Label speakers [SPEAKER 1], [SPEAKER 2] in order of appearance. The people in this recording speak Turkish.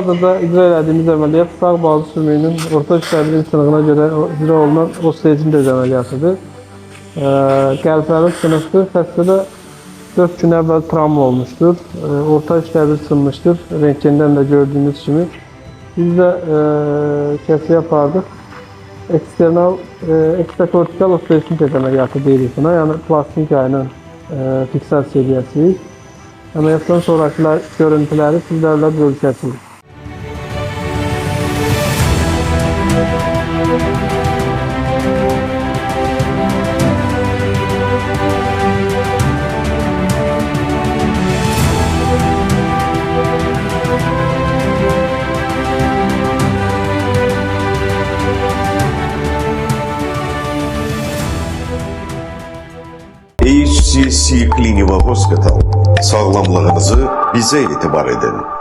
[SPEAKER 1] Hal-hazırda icra ettiğimiz ameliyat sağ bazı sümüğünün orta işlerinin sınığına göre icra olunan osteocenez ameliyatıdır. Qəlpəli sınıqdır. Xəstədə 4 gün əvvəl travma olmuşdur. Orta işləri sınmışdır. Rentgenden de gördüğünüz kimi. Biz de kəsiyə yapardıq. Eksternal, ekstrakortikal osteocenez ameliyatı deyirik buna. Yani plastik ayının fiksasiya edəcəyik. Ameliyatdan sonraki görüntüleri sizlerle bölüşəcəyik.
[SPEAKER 2] HCC Clinical Hospital. Sağlamlığınızı bize itibar edin.